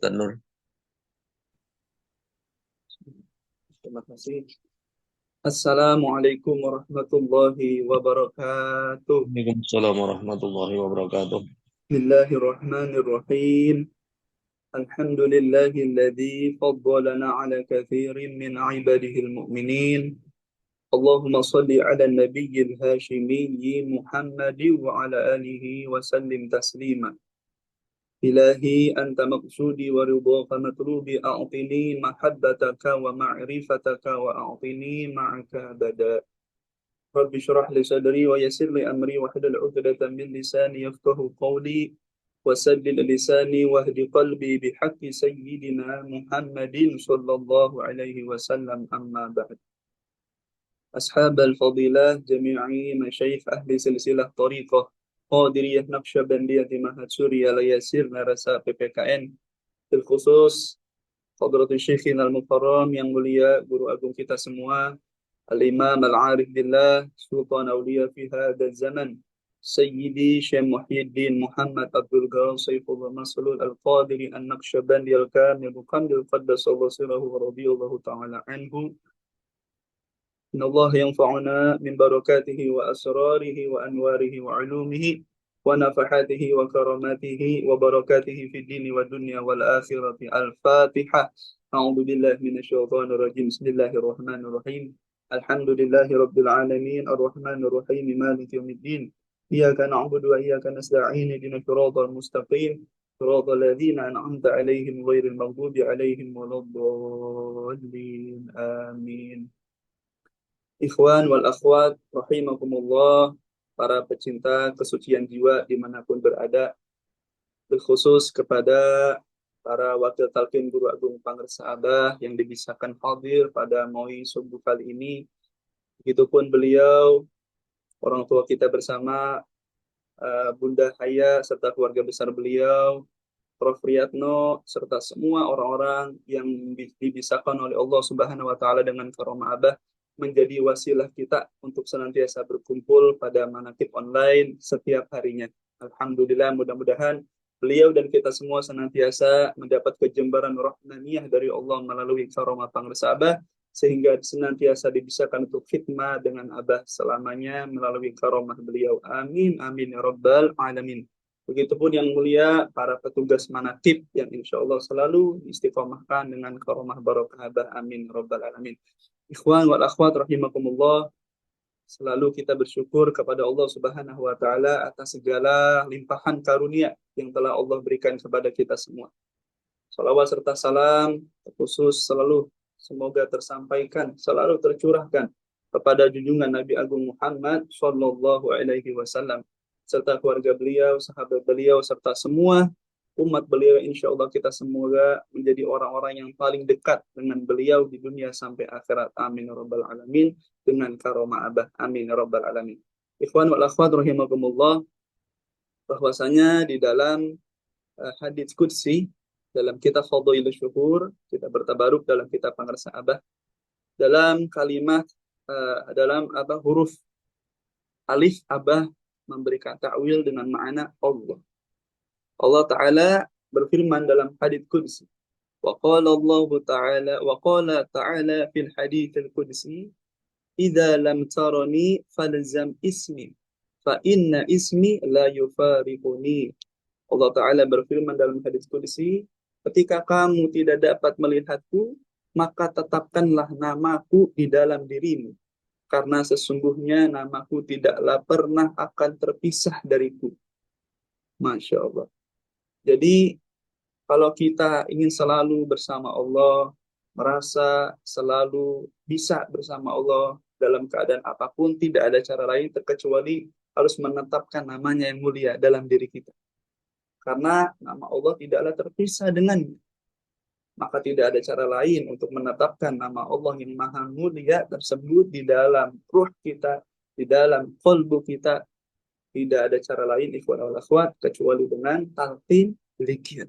Ustaz Nur. Terima kasih. Assalamualaikum warahmatullahi wabarakatuh. Waalaikumsalam warahmatullahi wabarakatuh. Bismillahirrahmanirrahim. Alhamdulillahilladzi faddalana ala kathirin min ibadihil mu'minin. Allahumma salli ala nabiyyil hashimiyyi Muhammadi wa ala alihi wa sallim taslima. Ilahi anta maqsudi wa ridhaka matlubi a'tini mahabbataka wa ma'rifataka wa a'tini ma'aka abada. Rabbi syrah li sadri wa yassir li amri wa hlul 'uqdatam min lisani yafqahu qawli wa saddid lisani wahdi qalbi bihaqqi sayyidina Muhammadin sallallahu alaihi wasallam amma ba'd. Ashab al-fadilah jami'i masyayikh ahli silsilah tariqah Qadiriyah Naqsyabandiyah di Mahat Surya Layasir Narasa PPKN bil khusus Hadratul Syekhin al-Mukarram yang mulia guru agung kita semua Al-Imam Al-Arif Billah Sultan Awliya fi hadha zaman Sayyidi Syekh Muhyiddin Muhammad Abdul Ghani Saifullah Maslul Al-Qadiri An-Naqsyabandi Al-Kamil Muqaddil Qaddasallahu sirrahu wa radiyallahu ta'ala anhu. Inna Allah yanfa'una min barakatihi wa asrarihi wa anwarihi wa ulumihi wa nafahatihi wa karamatihi wa barakatihi fi dini wa dunya wal akhirati. Al-Fatihah. A'udzu billahi minasyaitonir rajim. Bismillahirrahmanirrahim. Alhamdulillahi rabbil alamin arrahmanir rahim maliki yaumiddin. Iyyaka na'budu wa iyyaka nasta'in ihdinas siratal mustaqim siratal ladzina an'amta 'alaihim ghairil maghdubi 'alaihim waladdallin. Amin. Ikhwan wal akhwat rahimakumullah, para pecinta kesucian jiwa dimanapun berada, berkhusus kepada para wakil talqin Guru Agung Pangersa Abah yang dibisahkan hadir pada MOI subuh kali ini. Begitupun beliau, orang tua kita bersama, Bunda Haya serta keluarga besar beliau, Prof. Riyatno, serta semua orang-orang yang dibisahkan oleh Allah Subhanahu wa Ta'ala dengan karomah Abah, menjadi wasilah kita untuk senantiasa berkumpul pada manaqib online setiap harinya. Alhamdulillah, mudah-mudahan beliau dan kita semua senantiasa mendapat kejembaran rahmaniyah dari Allah melalui karomah Pangersa Abah, sehingga senantiasa dibisahkan untuk khidmah dengan Abah selamanya melalui karomah beliau. Amin, amin, ya rabbal alamin. Begitupun yang mulia para petugas manaqib yang insya Allah selalu istiqomahkan dengan karomah barokah Abah. Amin, ya rabbal alamin. Ikhwan wal akhwat rahimakumullah, selalu kita bersyukur kepada Allah Subhanahu wa taala atas segala limpahan karunia yang telah Allah berikan kepada kita semua. Salawat serta salam khusus selalu semoga tersampaikan, selalu tercurahkan kepada junjungan Nabi Agung Muhammad sallallahu alaihi wasallam serta keluarga beliau, sahabat beliau serta semua umat beliau. Insya Allah kita semoga menjadi orang-orang yang paling dekat dengan beliau di dunia sampai akhirat. Amin ya rabbal alamin. Dengan karomah Abah. Amin ya rabbal alamin. Ikhwan wal akhwat rahimakumullah, bahwasanya di dalam hadits qudsi, dalam kitab Fadhailus Syukur, kita bertabaruk dalam kitab Pangersa Abah, dalam kalimat dalam huruf alif Abah memberikan ta'wil dengan makna Allah. Allah Ta'ala berfirman dalam hadits qudsi, wa qala ta'ala fil hadits qudsi, idza lam tarani falzam ismi fa inna ismi la yufariquni. Allah Ta'ala berfirman dalam hadits qudsi, ketika kamu tidak dapat melihatku, maka tetapkanlah namaku di dalam dirimu, karena sesungguhnya namaku tidaklah pernah akan terpisah dariku. Masya Allah. Jadi kalau kita ingin selalu bersama Allah, merasa selalu bisa bersama Allah dalam keadaan apapun, tidak ada cara lain terkecuali harus menetapkan namanya yang mulia dalam diri kita. Karena nama Allah tidaklah terpisah dengannya. Maka tidak ada cara lain untuk menetapkan nama Allah yang maha mulia tersebut di dalam ruh kita, di dalam qalbu kita. Tidak ada cara lain, ikhwan wal akhwat, kecuali dengan talqin dzikir.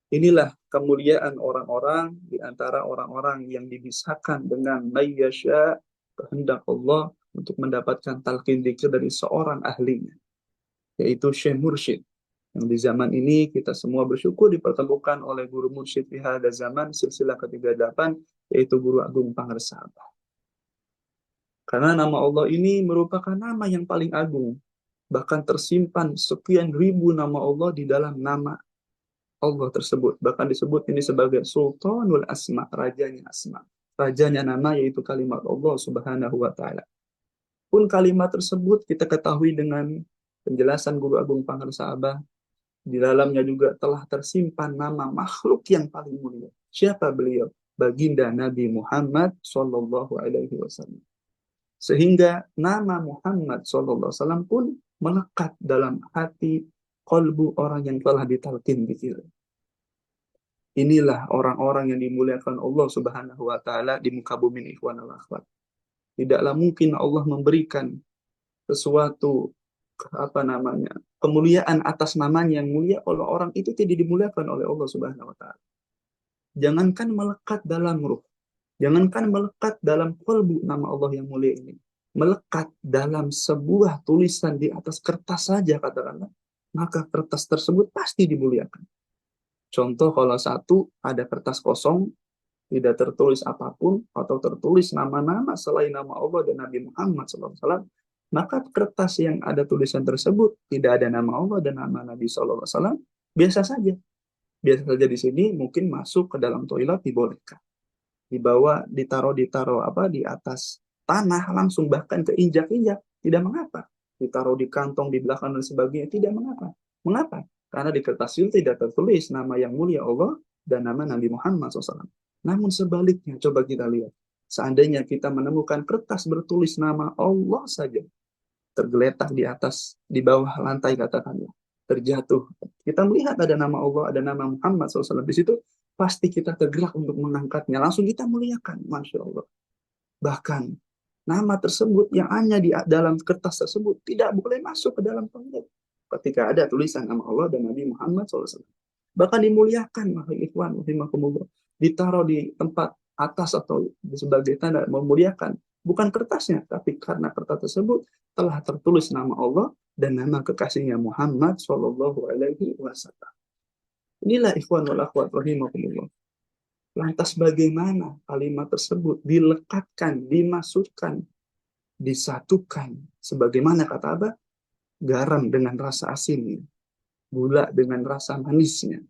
Inilah kemuliaan orang-orang di antara orang-orang yang dibisahkan dengan mayyasya, kehendak Allah, untuk mendapatkan talqin dzikir dari seorang ahlinya, yaitu Syekh Mursyid. Yang di zaman ini kita semua bersyukur dipertemukan oleh guru mursyid fi hada zaman silsilah ke-38, yaitu Guru Agung Pangersabah. Karena nama Allah ini merupakan nama yang paling agung. Bahkan tersimpan sekian ribu nama Allah di dalam nama Allah tersebut. Bahkan disebut ini sebagai Sultanul Asma, rajanya Asma. Rajanya nama yaitu kalimat Allah Subhanahu wa taala. Pun kalimat tersebut kita ketahui dengan penjelasan Guru Agung Pangersabah, di dalamnya juga telah tersimpan nama makhluk yang paling mulia. Siapa beliau? Baginda Nabi Muhammad sallallahu alaihi wasallam. Sehingga nama Muhammad sallallahu alaihi wasallam pun melekat dalam hati kalbu orang yang telah ditalkin zikir. Inilah orang-orang yang dimuliakan Allah Subhanahu wa taala di muka bumi ini, ikhwan wal akhwat. Tidaklah mungkin Allah memberikan sesuatu kemuliaan atas namanya yang mulia kalau orang itu tidak dimuliakan oleh Allah Subhanahu wa taala. Jangankan melekat dalam ruh, jangankan melekat dalam kalbu nama Allah yang mulia ini, melekat dalam sebuah tulisan di atas kertas saja katakanlah, maka kertas tersebut pasti dimuliakan. Contoh kalau satu ada kertas kosong, tidak tertulis apapun, atau tertulis nama-nama selain nama Allah dan Nabi Muhammad SAW, maka kertas yang ada tulisan tersebut tidak ada nama Allah dan nama Nabi SAW, biasa saja. Biasa saja di sini mungkin masuk ke dalam toilet dibolehkan. Dibawa, ditaruh di atas tanah langsung, bahkan keinjak-injak, tidak mengapa. Ditaruh di kantong, di belakang dan sebagainya, tidak mengapa. Mengapa? Karena di kertas itu tidak tertulis nama yang mulia Allah dan nama Nabi Muhammad SAW. Namun sebaliknya, coba kita lihat. Seandainya kita menemukan kertas bertulis nama Allah saja, tergeletak di atas, di bawah lantai katakanlah, terjatuh. Kita melihat ada nama Allah, ada nama Muhammad SAW di situ, pasti kita tergerak untuk mengangkatnya. Langsung kita muliakan, Masya Allah. Bahkan, nama tersebut yang hanya di dalam kertas tersebut tidak boleh masuk ke dalam toilet ketika ada tulisan nama Allah dan Nabi Muhammad SAW. Bahkan dimuliakan, ikhwan, ditaruh di tempat atas atau sebagai tanda memuliakan. Bukan kertasnya, tapi karena kertas tersebut telah tertulis nama Allah dan nama kekasihnya Muhammad Shallallahu Alaihi Wasallam. Inilah ikhwan wal akhwat rahimakumullah. Lantas bagaimana kalimat tersebut dilekatkan, dimasukkan, disatukan, sebagaimana kata Abah, garam dengan rasa asinnya, gula dengan rasa manisnya,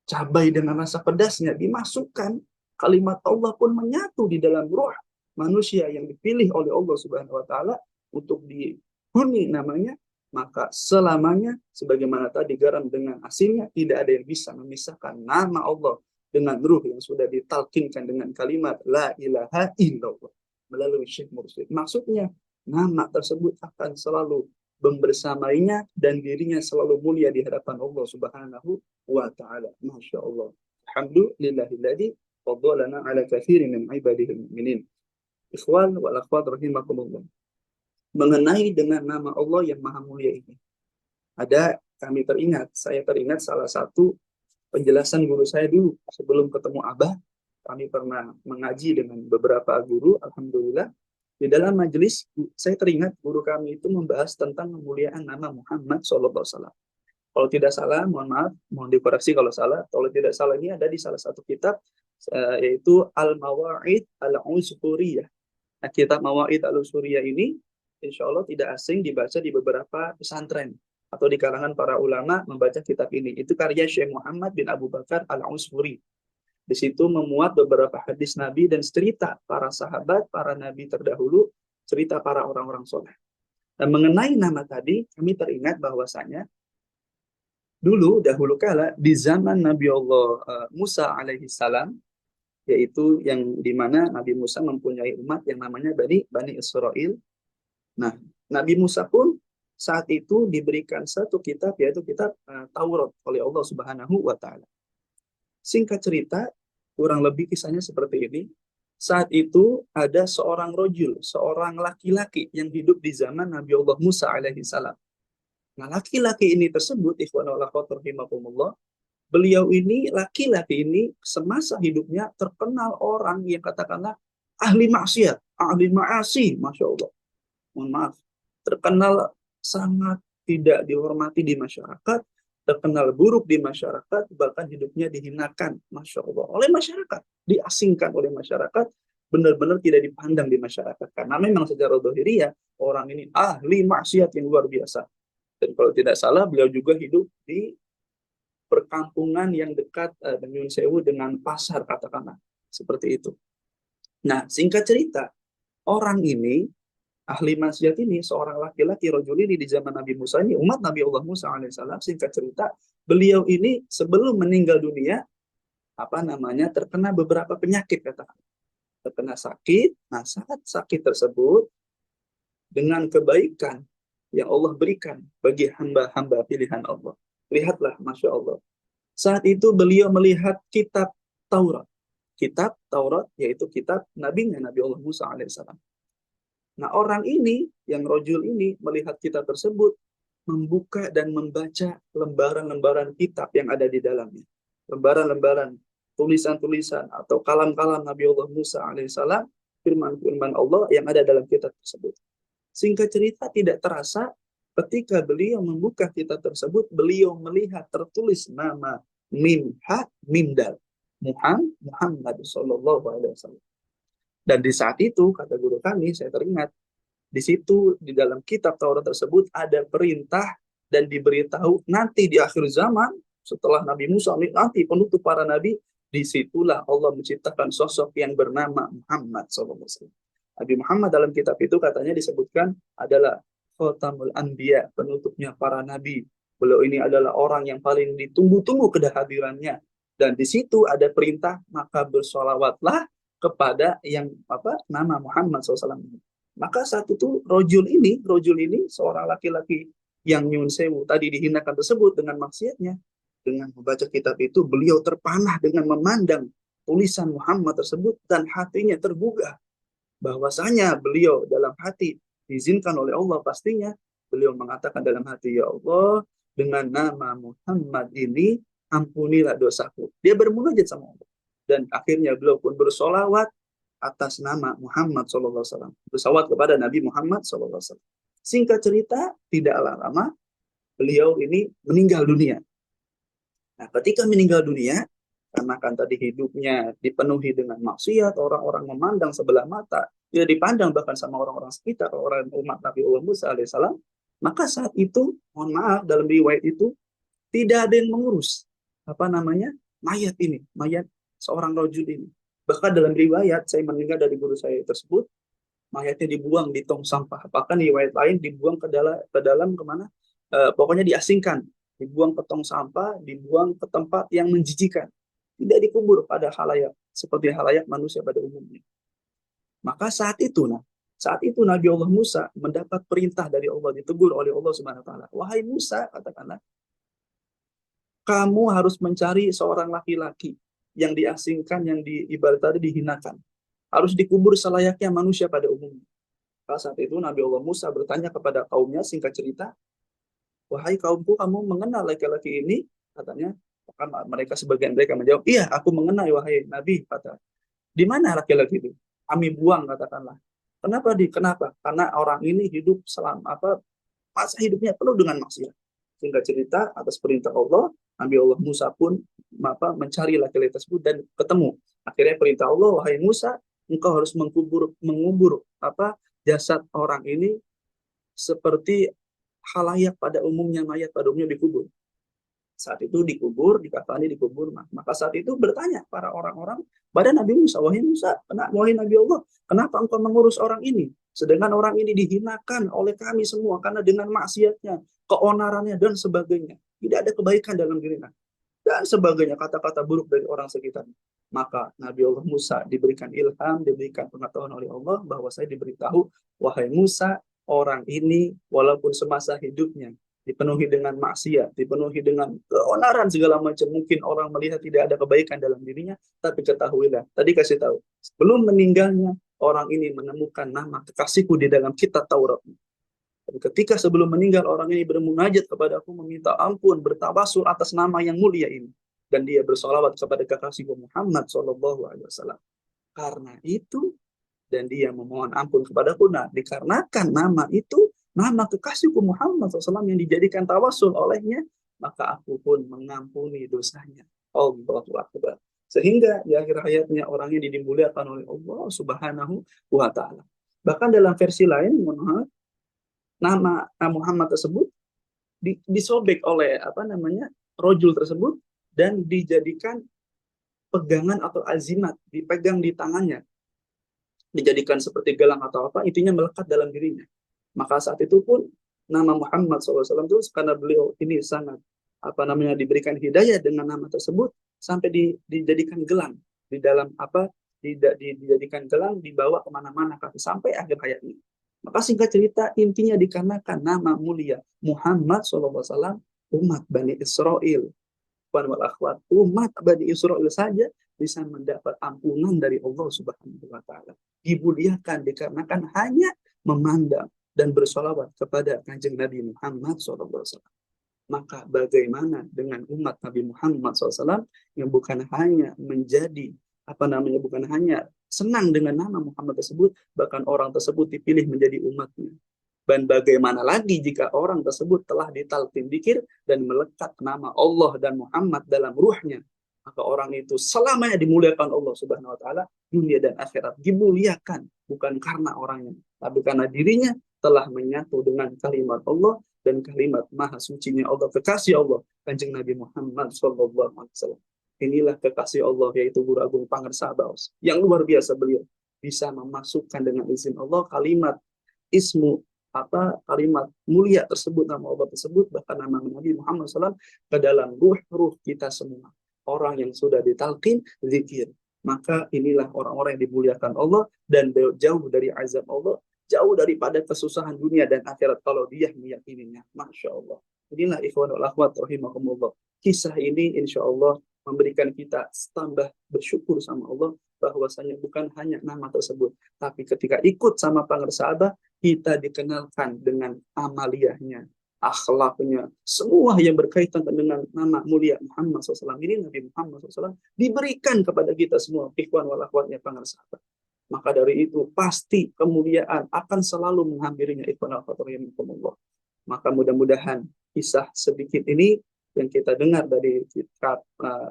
cabai dengan rasa pedasnya, dimasukkan, kalimat Allah pun menyatu di dalam ruh manusia yang dipilih oleh Allah Subhanahu wa taala untuk dihuni namanya, maka selamanya sebagaimana tadi garam dengan asinnya, tidak ada yang bisa memisahkan nama Allah dengan ruh yang sudah ditalkinkan dengan kalimat la ilaha illallah melalui Syekh Mursyid. Maksudnya nama tersebut akan selalu membersamainya dan dirinya selalu mulia di hadapan Allah Subhanahu wa taala. Masya Allah. Alhamdulillahilladzi faddalana ala katsirin min ibadihi mu'minin. Ikhwan wal akhwat rahimakumullah. Mengenai dengan nama Allah yang maha mulia ini, saya teringat salah satu penjelasan guru saya dulu sebelum ketemu Abah. Kami pernah mengaji dengan beberapa guru, alhamdulillah. Di dalam majelis saya teringat guru kami itu membahas tentang kemuliaan nama Muhammad SAW. Kalau tidak salah, mohon maaf, mohon dikoreksi kalau salah. Kalau tidak salah ini ada di salah satu kitab, yaitu Al-Mawa'id Al-Usuriyah. Nah, kitab Mawa'id Al-Usuriyah ini insya Allah tidak asing dibaca di beberapa pesantren atau di kalangan para ulama membaca kitab ini. Itu karya Syekh Muhammad bin Abu Bakar Al-Usfuri. Di situ memuat beberapa hadis Nabi dan cerita para sahabat, para Nabi terdahulu, cerita para orang-orang soleh. Dan mengenai nama tadi, kami teringat bahwasanya dahulu kala di zaman Nabi Allah Musa alaihi salam, yaitu yang dimana Nabi Musa mempunyai umat yang namanya Bani Israel. Nah, Nabi Musa pun saat itu diberikan satu kitab, yaitu kitab Taurat oleh Allah Subhanahu wa taala. Singkat cerita, kurang lebih kisahnya seperti ini. Saat itu ada seorang rojul, seorang laki-laki yang hidup di zaman Nabi Allah Musa alaihi salam. Nah, laki-laki ini tersebut, ikhwan wal akhwat rahimakumullah, beliau ini, laki-laki ini semasa hidupnya terkenal orang yang katakanlah ahli maksiat, ahli ma'asi, Masya Allah. Mohon maaf, terkenal sangat tidak dihormati di masyarakat, terkenal buruk di masyarakat, bahkan hidupnya dihinakan, Masya Allah, oleh masyarakat, diasingkan oleh masyarakat, benar-benar tidak dipandang di masyarakat. Karena memang secara dohiriyah, orang ini ahli maksiat yang luar biasa. Dan kalau tidak salah, beliau juga hidup di perkampungan yang dekat Nyun Sewu dengan pasar, katakanlah. Seperti itu. Nah, singkat cerita, orang ini, ahli maksiat ini, seorang laki-laki rajul ini di zaman Nabi Musa ini, umat Nabi Allah Musa alaihissalam, singkat cerita, beliau ini sebelum meninggal dunia, terkena beberapa penyakit, katakan. Terkena sakit, nah saat sakit tersebut, dengan kebaikan yang Allah berikan bagi hamba-hamba pilihan Allah. Lihatlah, Masya Allah. Saat itu beliau melihat kitab Taurat. Kitab Taurat, yaitu kitab nabinya Nabi Allah Musa alaihissalam. Nah, orang ini, yang rojul ini, melihat kitab tersebut, membuka dan membaca lembaran-lembaran kitab yang ada di dalamnya. Lembaran-lembaran tulisan-tulisan atau kalam-kalam Nabi Allah Musa alaihissalam, firman-firman Allah yang ada dalam kitab tersebut. Singkat cerita, tidak terasa ketika beliau membuka kitab tersebut, beliau melihat tertulis nama Mim Ha Mim Dal, Muhammad Sallallahu Alaihi Wasallam. Dan di saat itu, kata guru kami, saya teringat, di situ, di dalam kitab Taurat tersebut, ada perintah dan diberitahu nanti di akhir zaman, setelah Nabi Musa, nanti penutup para nabi, disitulah Allah menciptakan sosok yang bernama Muhammad SAW. Nabi Muhammad dalam kitab itu katanya disebutkan adalah Khatamul Anbiya, penutupnya para nabi. Beliau ini adalah orang yang paling ditunggu-tunggu kehadirannya. Dan di situ ada perintah, maka bersolawatlah kepada yang nama Muhammad SAW. Maka saat itu rojul ini seorang laki-laki yang Nyun Sewu tadi dihinakan tersebut dengan maksiatnya, dengan membaca kitab itu beliau terpanah dengan memandang tulisan Muhammad tersebut dan hatinya tergugah bahwasanya beliau dalam hati diizinkan oleh Allah, pastinya beliau mengatakan dalam hati, ya Allah, dengan nama Muhammad ini ampunilah dosaku. Dia bermunajat sama Allah. Dan akhirnya beliau pun bersolawat atas nama Muhammad SAW. Bersolawat kepada Nabi Muhammad SAW. Singkat cerita, tidaklah lama beliau ini meninggal dunia. Nah, ketika meninggal dunia, karena kan tadi hidupnya dipenuhi dengan maksiat, orang-orang memandang sebelah mata, tidak dipandang bahkan sama orang-orang sekitar, orang umat Nabi Allah Musa alaihissalam, maka saat itu, mohon maaf, dalam riwayat itu, tidak ada yang mengurus, mayat ini, mayat seorang rajul ini. Bahkan dalam riwayat, saya mendengar dari guru saya tersebut, mayatnya dibuang di tong sampah. Bahkan riwayat lain dibuang ke dalam kemana? Pokoknya diasingkan, dibuang ke tong sampah, dibuang ke tempat yang menjijikan. Tidak dikubur pada halayak, seperti halayak manusia pada umumnya. Maka saat itu Nabi Allah Musa mendapat perintah dari Allah, ditegur oleh Allah Subhanahu wa taala. Wahai Musa, katakanlah, kamu harus mencari seorang laki-laki yang diasingkan, yang ibarat tadi dihinakan. Harus dikubur selayaknya manusia pada umumnya. Saat itu Nabi Allah Musa bertanya kepada kaumnya, singkat cerita, wahai kaumku, kamu mengenal laki-laki ini? Katanya, mereka sebagian mereka menjawab, iya, aku mengenal wahai Nabi. Kata, di mana laki-laki itu? Kami buang, katakanlah. Kenapa? Karena orang ini hidup masa hidupnya penuh dengan maksiat. Singkat cerita, atas perintah Allah, Nabi Allah Musa pun mencari laki-laki tersebut dan ketemu. Akhirnya perintah Allah, wahai Musa, engkau harus mengubur jasad orang ini seperti halayak pada umumnya, mayat pada umumnya dikubur. Saat itu dikubur, dikafani, dikubur. Maka saat itu bertanya para orang-orang pada Nabi Musa, wahai Musa, wahai Nabi Allah, kenapa engkau mengurus orang ini? Sedangkan orang ini dihinakan oleh kami semua karena dengan maksiatnya, keonarannya, dan sebagainya. Tidak ada kebaikan dalam dirinya. Dan sebagainya, kata-kata buruk dari orang sekitar. Maka Nabi Allah Musa diberikan ilham, diberikan pengetahuan oleh Allah, bahwa saya diberitahu, wahai Musa, orang ini walaupun semasa hidupnya dipenuhi dengan maksiat, dipenuhi dengan keonaran segala macam. Mungkin orang melihat tidak ada kebaikan dalam dirinya, tapi ketahuilah, tadi kasih tahu, sebelum meninggalnya, orang ini menemukan nama kekasihku di dalam kitab Taurat. Dan ketika sebelum meninggal, orang ini bermunajat kepada aku, meminta ampun, bertawasul atas nama yang mulia ini. Dan dia bersolawat kepada kekasihku Muhammad SAW. Karena itu, dan dia memohon ampun kepadaku. Nah, dikarenakan nama itu, nama kekasihku Muhammad SAW yang dijadikan tawasul olehnya, maka aku pun mengampuni dosanya. Allahu Akbar. Sehingga di akhir hayatnya orang ini dimuliakan oleh Allah Subhanahu wa taala. Bahkan dalam versi lain, nama Muhammad tersebut disobek oleh rojul tersebut dan dijadikan pegangan atau azimat, dipegang di tangannya, dijadikan seperti gelang atau apa, intinya melekat dalam dirinya. Maka saat itu pun nama Muhammad SAW itu karena beliau ini sangat diberikan hidayah dengan nama tersebut sampai dijadikan gelang di dalam dijadikan gelang dibawa kemana-mana sampai akhir hayatnya. Maka singkat cerita intinya dikarenakan nama mulia Muhammad SAW, umat Bani Israel, wal akhwat, umat Bani Israel saja bisa mendapat ampunan dari Allah Subhanahu wa taala. Dimuliakan dikarenakan hanya memandang dan bersolawat kepada Kanjeng Nabi Muhammad SAW. Maka bagaimana dengan umat Nabi Muhammad SAW yang bukan hanya menjadi bukan hanya senang dengan nama Muhammad tersebut, bahkan orang tersebut dipilih menjadi umatnya. Dan bagaimana lagi jika orang tersebut telah ditalqin dzikir dan melekat nama Allah dan Muhammad dalam ruhnya, maka orang itu selamanya dimuliakan Allah Subhanahu wa taala dunia dan akhirat. Dimuliakan bukan karena orangnya, tapi karena dirinya telah menyatu dengan kalimat Allah dan kalimat maha sucinya Allah, kekasih Allah Kanjeng Nabi Muhammad sallallahu alaihi wasallam. Inilah kekasih Allah, yaitu Guru Agung Pangersabaos. Yang luar biasa beliau bisa memasukkan dengan izin Allah kalimat ismu kalimat mulia tersebut, nama Allah tersebut, bahkan nama Nabi Muhammad SAW ke dalam ruh kita semua. Orang yang sudah ditalqin zikir, maka inilah orang-orang yang dimuliakan Allah dan jauh dari azab Allah, jauh daripada kesusahan dunia dan akhirat kalau dia meyakininya. Masya Allah. Inilah ikhwan wal akhwat rahimakumullah. Kisah ini insya Allah memberikan kita tambah bersyukur sama Allah bahwasanya bukan hanya nama tersebut, tapi ketika ikut sama Pangersaabah, kita dikenalkan dengan amaliyahnya, akhlaknya, semua yang berkaitan dengan nama mulia Muhammad SAW. Ini Nabi Muhammad SAW diberikan kepada kita semua, ikhwan wal akhwatnya Pangersaabah. Maka dari itu pasti kemuliaan akan selalu menghampirinya, ikhwan wal akhwatnya. Maka mudah-mudahan kisah sedikit ini yang kita dengar dari kitab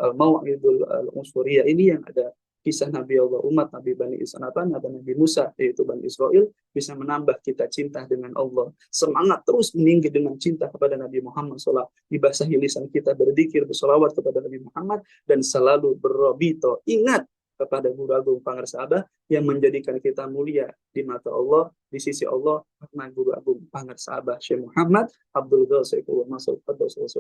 Al-Mau'idul Al-Unsuriyah ini, yang ada kisah Nabi Allah, umat Nabi Bani Israel, Nabi Musa, yaitu Bani Israel, bisa menambah kita cinta dengan Allah, semangat terus meninggi dengan cinta kepada Nabi Muhammad SAW, dibasahi lisan kita berzikir, bersolawat kepada Nabi Muhammad, dan selalu berrobito, ingat kepada Guru Agung Pangersaabah yang menjadikan kita mulia di mata Allah, di sisi Allah, karena Guru Agung Pangersaabah Syekh Muhammad Abdul Ghazali Masud.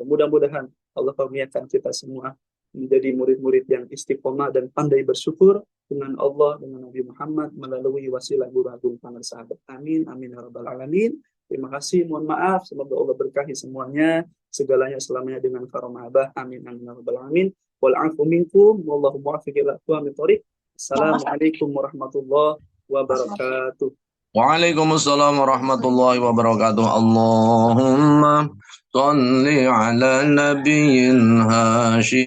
Mudah-mudahan Allah kurniakan kita semua menjadi murid-murid yang istiqomah dan pandai bersyukur dengan Allah, dengan Nabi Muhammad melalui wasilah Guru Agung Pangersaabah. Amin, amin ya rabbal alamin. Terima kasih, mohon maaf, semoga Allah berkahi semuanya, segalanya selamanya dengan karamah abah. Amin, amin ya rabbal alamin. Wal'afu minkum, wallahu muwaffiq ila aqwamit thoriq. Assalamualaikum warahmatullahi wabarakatuh. Waalaikumsalam warahmatullahi wabarakatuh. Allahumma salli ala nabiyyin Hashim.